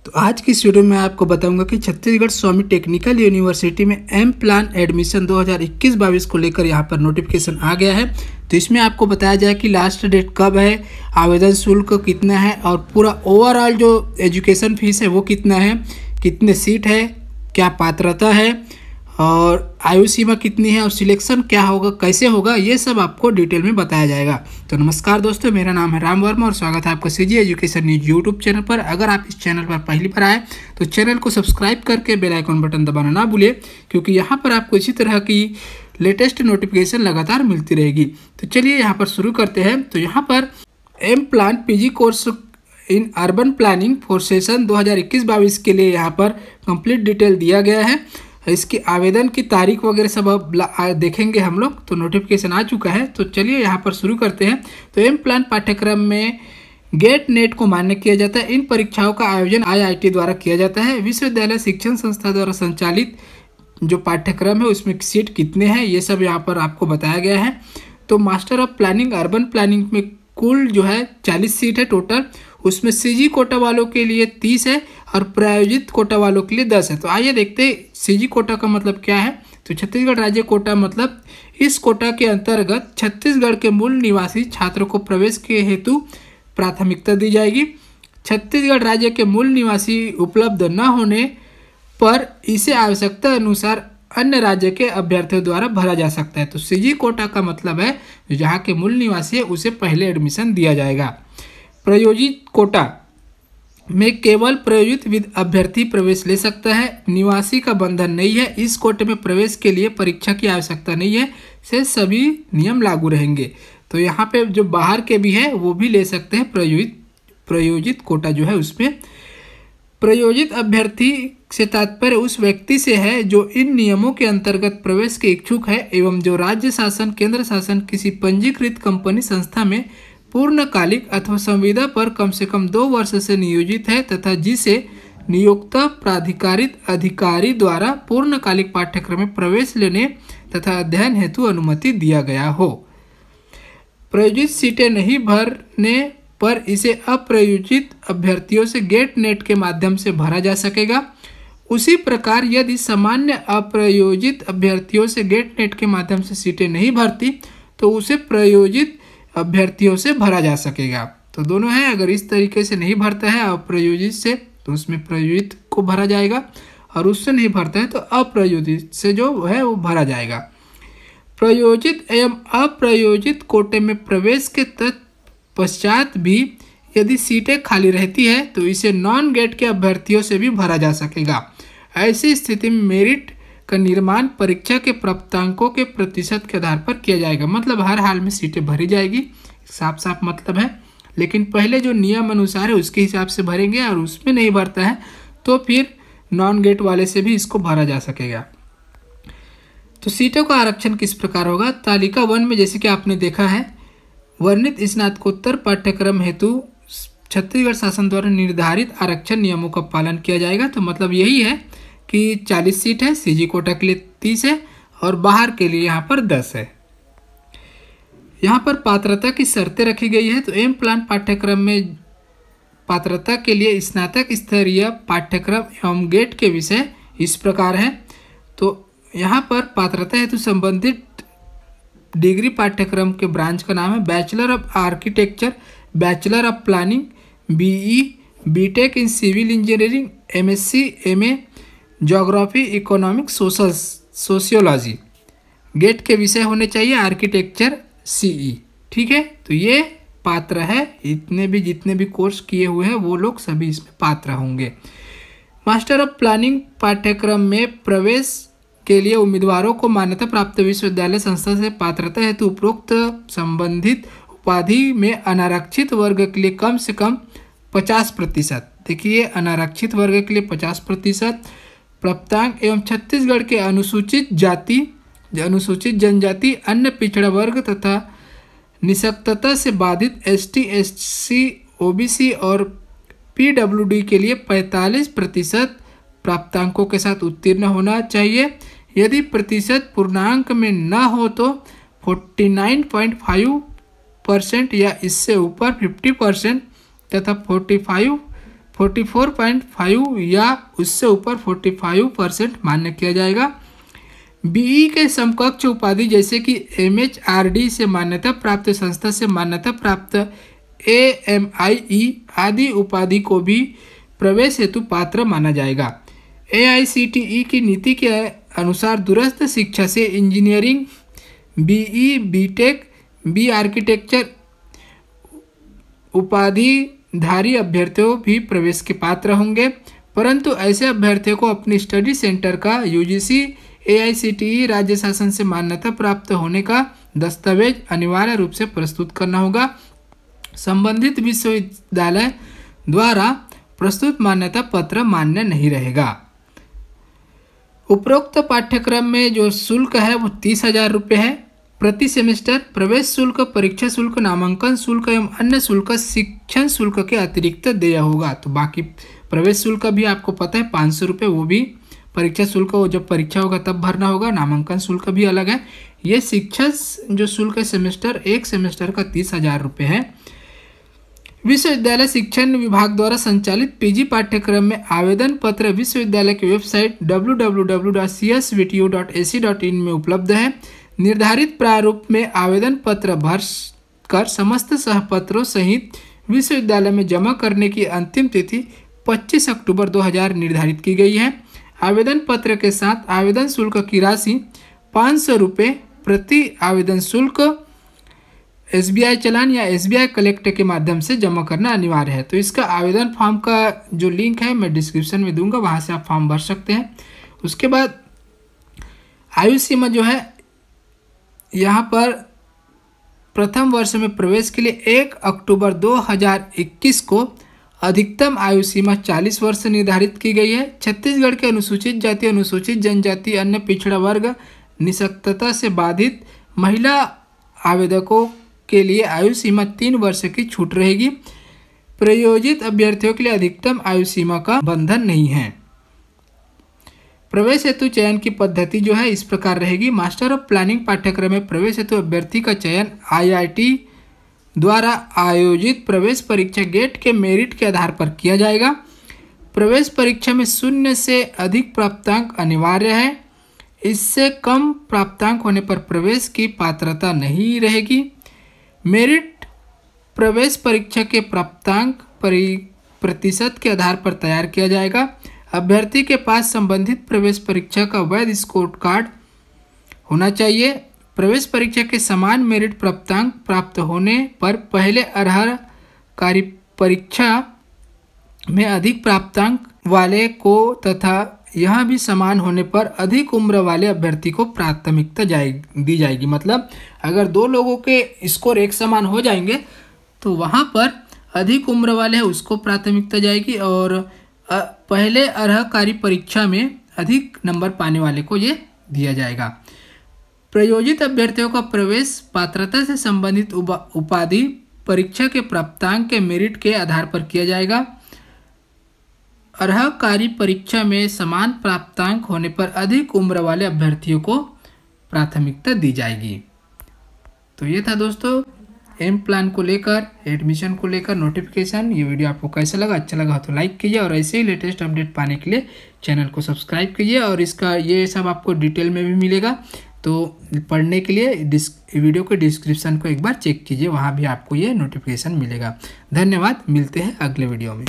तो आज की इस वीडियो में आपको बताऊंगा कि छत्तीसगढ़ स्वामी टेक्निकल यूनिवर्सिटी में एम प्लान एडमिशन 2021-22 को लेकर यहां पर नोटिफिकेशन आ गया है। तो इसमें आपको बताया जाए कि लास्ट डेट कब है, आवेदन शुल्क कितना है और पूरा ओवरऑल जो एजुकेशन फीस है वो कितना है, कितने सीट है, क्या पात्रता है और आयु सीमा कितनी है और सिलेक्शन क्या होगा, कैसे होगा, ये सब आपको डिटेल में बताया जाएगा। तो नमस्कार दोस्तों, मेरा नाम है राम वर्मा और स्वागत है आपका CG education news YouTube channel पर। अगर आप इस चैनल पर पहली बार आए तो चैनल को सब्सक्राइब करके बेल आइकन बटन दबाना ना भूलिए, क्योंकि यहाँ पर आपको इसी तरह की लेटेस्ट नोटिफिकेशन लगातार मिलती रहेगी। तो चलिए यहाँ पर शुरू करते हैं। तो यहाँ पर M plan PG course in urban planning for session 2021-22 के लिए यहाँ पर कंप्लीट डिटेल दिया गया है। इसकी आवेदन की तारीख वगैरह सब अब देखेंगे हम लोग। तो नोटिफिकेशन आ चुका है, तो चलिए यहाँ पर शुरू करते हैं। तो एम प्लान पाठ्यक्रम में गेट नेट को मान्य किया जाता है। इन परीक्षाओं का आयोजन IIT द्वारा किया जाता है। विश्वविद्यालय शिक्षण संस्था द्वारा संचालित जो पाठ्यक्रम है उसमें सीट कितने हैं ये सब यहाँ पर आपको बताया गया है। तो master of planning urban planning में कुल जो है 40 सीट है टोटल। उसमें सीजी कोटा वालों के लिए 30 है और प्रायोजित कोटा वालों के लिए 10 है। तो आइए देखते हैं सीजी कोटा का मतलब क्या है। तो छत्तीसगढ़ राज्य कोटा मतलब इस कोटा के अंतर्गत छत्तीसगढ़ के मूल निवासी छात्रों को प्रवेश के हेतु प्राथमिकता दी जाएगी। छत्तीसगढ़ राज्य के मूल निवासी उपलब्ध न होने पर इसे आवश्यकता अनुसार अन्य राज्य के अभ्यर्थियों द्वारा भरा जा सकता है। तो सीजी कोटा का मतलब है जहाँ के मूल निवासी है उसे पहले एडमिशन दिया जाएगा। प्रयोजित कोटा में केवल प्रयोजित अभ्यर्थी प्रवेश ले सकता है, निवासी का बंधन नहीं है। इस कोटे में प्रवेश के लिए परीक्षा की आवश्यकता नहीं है, से सभी नियम लागू रहेंगे। तो यहाँ पे जो बाहर के भी है वो भी ले सकते हैं। प्रयोजित कोटा जो है उसमें प्रयोजित अभ्यर्थी से तात्पर्य उस व्यक्ति से है जो इन नियमों के अंतर्गत प्रवेश के इच्छुक है एवं जो राज्य शासन, केंद्र शासन, किसी पंजीकृत कंपनी संस्था में पूर्णकालिक अथवा संविदा पर कम से कम 2 वर्ष से नियोजित है तथा जिसे नियुक्त प्राधिकारित अधिकारी द्वारा पूर्णकालिक पाठ्यक्रम में प्रवेश लेने तथा अध्ययन हेतु अनुमति दिया गया हो। प्रयोजित सीटें नहीं भरने पर इसे अप्रयोजित अभ्यर्थियों से गेट नेट के माध्यम से भरा जा सकेगा। उसी प्रकार यदि सामान्य अप्रयोजित अभ्यर्थियों से गेट नेट के माध्यम से सीटें नहीं भरती तो उसे प्रयोजित अभ्यर्थियों से भरा जा सकेगा। तो दोनों है, अगर इस तरीके से नहीं भरता है अप्रयोजित से तो उसमें प्रयोजित को भरा जाएगा और उससे नहीं भरता है तो अप्रयोजित से जो है वो भरा जाएगा। प्रयोजित एवं अप्रयोजित कोटे में प्रवेश के तत्पश्चात भी यदि सीटें खाली रहती है तो इसे नॉन गेट के अभ्यर्थियों से भी भरा जा सकेगा। ऐसी स्थिति में मेरिट का निर्माण परीक्षा के प्राप्तांकों के प्रतिशत के आधार पर किया जाएगा। मतलब हर हाल में सीटें भरी जाएगी, साफ साफ मतलब है। लेकिन पहले जो नियम अनुसार है उसके हिसाब से भरेंगे और उसमें नहीं भरता है तो फिर नॉन गेट वाले से भी इसको भरा जा सकेगा। तो सीटों का आरक्षण किस प्रकार होगा। तालिका 1 में जैसे कि आपने देखा है, वर्णित स्नातकोत्तर पाठ्यक्रम हेतु छत्तीसगढ़ शासन द्वारा निर्धारित आरक्षण नियमों का पालन किया जाएगा। तो मतलब यही है कि 40 सीट है, सीजी कोटा के लिए 30 है और बाहर के लिए यहाँ पर 10 है। यहाँ पर पात्रता की शर्तें रखी गई है। तो एम प्लान पाठ्यक्रम में पात्रता के लिए स्नातक स्तरीय पाठ्यक्रम एवं गेट के विषय इस प्रकार है। तो यहाँ पर पात्रता हेतु संबंधित डिग्री पाठ्यक्रम के ब्रांच का नाम है bachelor of architecture, bachelor of planning, BE, BTech in civil engineering, MSc, MA geography, economics, sociology. GATE के विषय होने चाहिए आर्किटेक्चर, CE। ठीक है, तो ये पात्र है। जितने भी कोर्स किए हुए हैं वो लोग सभी इसमें पात्र होंगे। मास्टर ऑफ प्लानिंग पाठ्यक्रम में प्रवेश के लिए उम्मीदवारों को मान्यता प्राप्त विश्वविद्यालय संस्था से पात्रता हेतु उपरोक्त संबंधित उपाधि में अनारक्षित वर्ग के लिए कम से कम 50%, देखिए अनारक्षित वर्ग के लिए 50% प्राप्तांक एवं छत्तीसगढ़ के अनुसूचित जाति, अनुसूचित जनजाति, अन्य पिछड़ा वर्ग तथा निःशक्तता से बाधित ST, SC, OBC और PWD के लिए 45% प्राप्तांकों के साथ उत्तीर्ण होना चाहिए। यदि प्रतिशत पूर्णांक में न हो तो 49.5% या इससे ऊपर 50% तथा 44.5 या उससे ऊपर 45% मान्य किया जाएगा। बीई के समकक्ष उपाधि जैसे कि MHRD से मान्यता प्राप्त संस्था से मान्यता प्राप्त AMIE आदि उपाधि को भी प्रवेश हेतु पात्र माना जाएगा। AICTE की नीति के अनुसार दूरस्थ शिक्षा से engineering, BE, BTech, B architecture उपाधिधारी अभ्यर्थियों भी प्रवेश के पात्र होंगे, परंतु ऐसे अभ्यर्थियों को अपने स्टडी सेंटर का UGC AICTE राज्य शासन से मान्यता प्राप्त होने का दस्तावेज अनिवार्य रूप से प्रस्तुत करना होगा। संबंधित विश्वविद्यालय द्वारा प्रस्तुत मान्यता पत्र मान्य नहीं रहेगा। उपरोक्त पाठ्यक्रम में जो शुल्क है वो 30,000 रुपये है प्रति सेमेस्टर। प्रवेश शुल्क, परीक्षा शुल्क, नामांकन शुल्क एवं अन्य शुल्क शिक्षण शुल्क के अतिरिक्त देय होगा। तो बाकी प्रवेश शुल्क भी आपको पता है 500 रुपये, वो भी परीक्षा शुल्क वो जब परीक्षा होगा तब भरना होगा। नामांकन शुल्क भी अलग है। ये शिक्षण जो शुल्क है सेमेस्टर, एक सेमेस्टर का 30,000 रुपये है। विश्वविद्यालय शिक्षण विभाग द्वारा संचालित PG पाठ्यक्रम में आवेदन पत्र विश्वविद्यालय की वेबसाइट www.csvtu.ac.in में उपलब्ध है। निर्धारित प्रारूप में आवेदन पत्र भर कर समस्त सहपत्रों सहित विश्वविद्यालय में जमा करने की अंतिम तिथि 25 अक्टूबर 2000 निर्धारित की गई है। आवेदन पत्र के साथ आवेदन शुल्क की राशि 500 रुपये प्रति आवेदन शुल्क SBI चालान या SBI कलेक्ट के माध्यम से जमा करना अनिवार्य है। तो इसका आवेदन फॉर्म का जो लिंक है मैं डिस्क्रिप्शन में दूंगा, वहां से आप फॉर्म भर सकते हैं। उसके बाद आयु सीमा जो है यहाँ पर प्रथम वर्ष में प्रवेश के लिए 1 अक्टूबर 2021 को अधिकतम आयु सीमा 40 वर्ष निर्धारित की गई है। छत्तीसगढ़ के अनुसूचित जाति, अनुसूचित जनजाति, अन्य पिछड़ा वर्ग, निःशक्तता से बाधित महिला आवेदकों के लिए आयु सीमा 3 वर्ष की छूट रहेगी। प्रयोजित अभ्यर्थियों के लिए अधिकतम आयु सीमा का बंधन नहीं है। प्रवेश हेतु चयन की पद्धति जो है इस प्रकार रहेगी। मास्टर ऑफ प्लानिंग पाठ्यक्रम में प्रवेश हेतु अभ्यर्थी का चयन IIT द्वारा आयोजित प्रवेश परीक्षा गेट के मेरिट के आधार पर किया जाएगा। प्रवेश परीक्षा में 0 से अधिक प्राप्तांक अनिवार्य है। इससे कम प्राप्तांक होने पर प्रवेश की पात्रता नहीं रहेगी। मेरिट प्रवेश परीक्षा के प्राप्तांक प्रतिशत के आधार पर तैयार किया जाएगा। अभ्यर्थी के पास संबंधित प्रवेश परीक्षा का वैध स्कोर कार्ड होना चाहिए। प्रवेश परीक्षा के समान मेरिट प्राप्तांक प्राप्त होने पर पहले अर्हकारी परीक्षा में अधिक प्राप्तांक वाले को तथा यह भी समान होने पर अधिक उम्र वाले अभ्यर्थी को प्राथमिकता दी जाएगी। मतलब अगर दो लोगों के स्कोर एक समान हो जाएंगे तो वहाँ पर अधिक उम्र वाले हैं उसको प्राथमिकता जाएगी और पहले अर्हकारी परीक्षा में अधिक नंबर पाने वाले को ये दिया जाएगा। प्रयोजित अभ्यर्थियों का प्रवेश पात्रता से संबंधित उपाधि परीक्षा के प्राप्तांक के मेरिट के आधार पर किया जाएगा। अर्हकारी परीक्षा में समान प्राप्तांक होने पर अधिक उम्र वाले अभ्यर्थियों को प्राथमिकता दी जाएगी। तो ये था दोस्तों एम प्लान को लेकर, एडमिशन को लेकर नोटिफिकेशन। ये वीडियो आपको कैसा लगा? अच्छा लगा तो लाइक कीजिए और ऐसे ही लेटेस्ट अपडेट पाने के लिए चैनल को सब्सक्राइब कीजिए। और इसका ये सब आपको डिटेल में भी मिलेगा, तो पढ़ने के लिए वीडियो के डिस्क्रिप्शन को एक बार चेक कीजिए, वहाँ भी आपको ये नोटिफिकेशन मिलेगा। धन्यवाद, मिलते हैं अगले वीडियो में।